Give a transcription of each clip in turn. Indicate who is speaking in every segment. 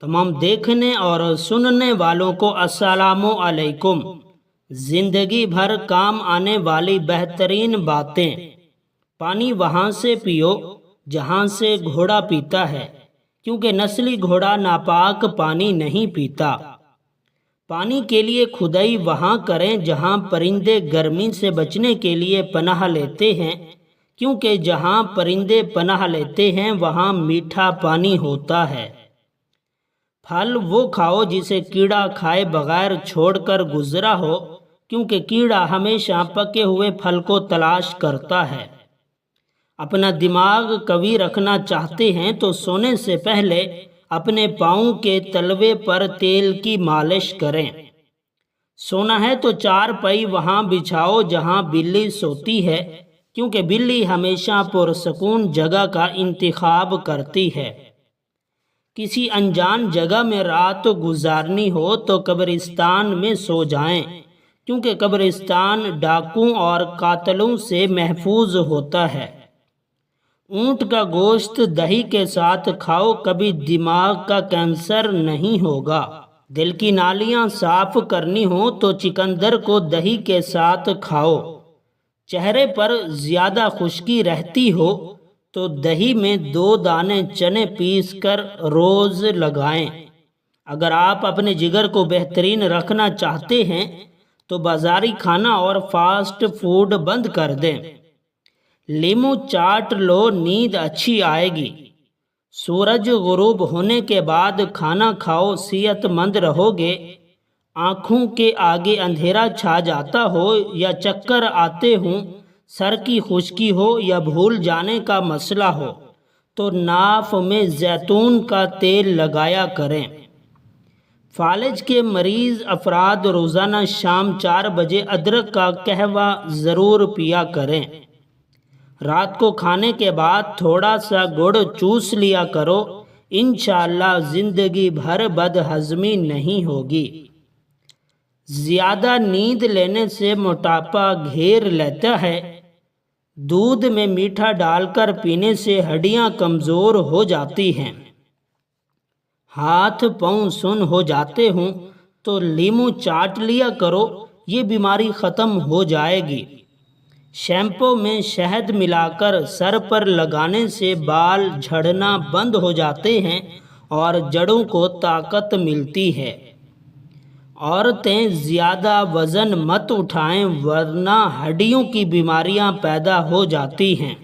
Speaker 1: تمام دیکھنے اور سننے والوں کو السلام علیکم۔ زندگی بھر کام آنے والی بہترین باتیں۔ پانی وہاں سے پیو جہاں سے گھوڑا پیتا ہے، کیونکہ نسلی گھوڑا ناپاک پانی نہیں پیتا۔ پانی کے لیے کھدائی وہاں کریں جہاں پرندے گرمی سے بچنے کے لیے پناہ لیتے ہیں، کیونکہ جہاں پرندے پناہ لیتے ہیں وہاں میٹھا پانی ہوتا ہے۔ پھل وہ کھاؤ جسے کیڑا کھائے بغیر چھوڑ کر گزرا ہو، کیونکہ کیڑا ہمیشہ پکے ہوئے پھل کو تلاش کرتا ہے۔ اپنا دماغ قوی رکھنا چاہتے ہیں تو سونے سے پہلے اپنے پاؤں کے تلوے پر تیل کی مالش کریں۔ سونا ہے تو چارپائی وہاں بچھاؤ جہاں بلی سوتی ہے، کیونکہ بلی ہمیشہ پرسکون جگہ کا انتخاب کرتی ہے۔ کسی انجان جگہ میں رات گزارنی ہو تو قبرستان میں سو جائیں، کیونکہ قبرستان ڈاکوؤں اور قاتلوں سے محفوظ ہوتا ہے۔ اونٹ کا گوشت دہی کے ساتھ کھاؤ، کبھی دماغ کا کینسر نہیں ہوگا۔ دل کی نالیاں صاف کرنی ہو تو چقندر کو دہی کے ساتھ کھاؤ۔ چہرے پر زیادہ خشکی رہتی ہو تو دہی میں 2 دانے چنے پیس کر روز لگائیں۔ اگر آپ اپنے جگر کو بہترین رکھنا چاہتے ہیں تو بازاری کھانا اور فاسٹ فوڈ بند کر دیں۔ لیموں چاٹ لو، نیند اچھی آئے گی۔ سورج غروب ہونے کے بعد کھانا کھاؤ، صحت مند رہو گے۔ آنکھوں کے آگے اندھیرا چھا جاتا ہو یا چکر آتے ہوں، سر کی خشکی ہو یا بھول جانے کا مسئلہ ہو تو ناف میں زیتون کا تیل لگایا کریں۔ فالج کے مریض افراد روزانہ شام 4 بجے ادرک کا قہوہ ضرور پیا کریں۔ رات کو کھانے کے بعد تھوڑا سا گڑ چوس لیا کرو، انشاءاللہ زندگی بھر بد ہضمی نہیں ہوگی۔ زیادہ نیند لینے سے موٹاپا گھیر لیتا ہے۔ دودھ میں میٹھا ڈال کر پینے سے ہڈیاں کمزور ہو جاتی ہیں۔ ہاتھ پاؤں سن ہو جاتے ہوں تو لیموں چاٹ لیا کرو، یہ بیماری ختم ہو جائے گی۔ شیمپو میں شہد ملا کر سر پر لگانے سے بال جھڑنا بند ہو جاتے ہیں اور جڑوں کو طاقت ملتی ہے۔ عورتیں زیادہ وزن مت اٹھائیں ورنہ ہڈیوں کی بیماریاں پیدا ہو جاتی ہیں۔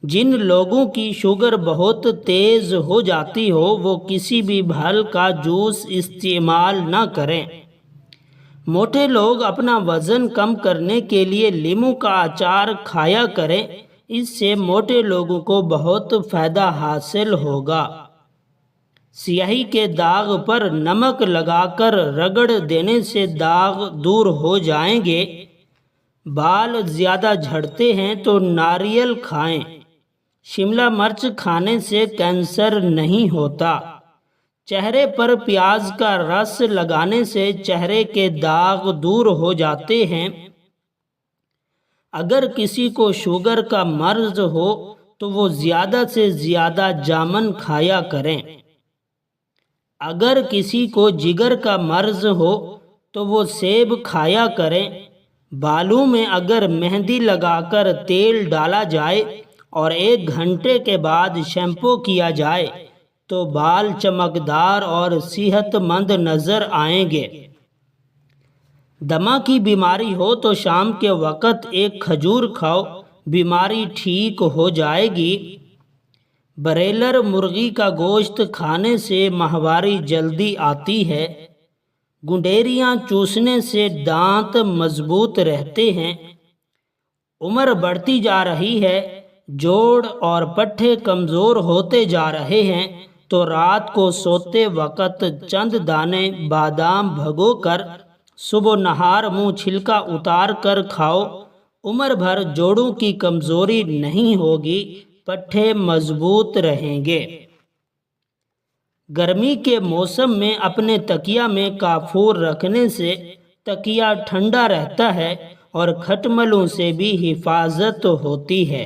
Speaker 1: جن لوگوں کی شوگر بہت تیز ہو جاتی ہو وہ کسی بھی پھل کا جوس استعمال نہ کریں۔ موٹے لوگ اپنا وزن کم کرنے کے لیے لیموں کا اچار کھایا کریں، اس سے موٹے لوگوں کو بہت فائدہ حاصل ہوگا۔ سیاہی کے داغ پر نمک لگا کر رگڑ دینے سے داغ دور ہو جائیں گے۔ بال زیادہ جھڑتے ہیں تو ناریل کھائیں۔ شملہ مرچ کھانے سے کینسر نہیں ہوتا۔ چہرے پر پیاز کا رس لگانے سے چہرے کے داغ دور ہو جاتے ہیں۔ اگر کسی کو شوگر کا مرض ہو تو وہ زیادہ سے زیادہ جامن کھایا کریں۔ اگر کسی کو جگر کا مرض ہو تو وہ سیب کھایا کریں۔ بالوں میں اگر مہندی لگا کر تیل ڈالا جائے اور 1 گھنٹے کے بعد شیمپو کیا جائے تو بال چمکدار اور صحت مند نظر آئیں گے۔ دمہ کی بیماری ہو تو شام کے وقت 1 کھجور کھاؤ، بیماری ٹھیک ہو جائے گی۔ بریلر مرغی کا گوشت کھانے سے ماہواری جلدی آتی ہے۔ گنڈیریاں چوسنے سے دانت مضبوط رہتے ہیں۔ عمر بڑھتی جا رہی ہے، جوڑ اور پٹھے کمزور ہوتے جا رہے ہیں تو رات کو سوتے وقت چند دانے بادام بھگو کر صبح و نہار منہ چھلکا اتار کر کھاؤ۔ عمر بھر جوڑوں کی کمزوری نہیں ہوگی، پٹھے مضبوط رہیں گے۔ گرمی کے موسم میں اپنے تکیا میں کافور رکھنے سے تکیا ٹھنڈا رہتا ہے اور کھٹملوں سے بھی حفاظت ہوتی ہے۔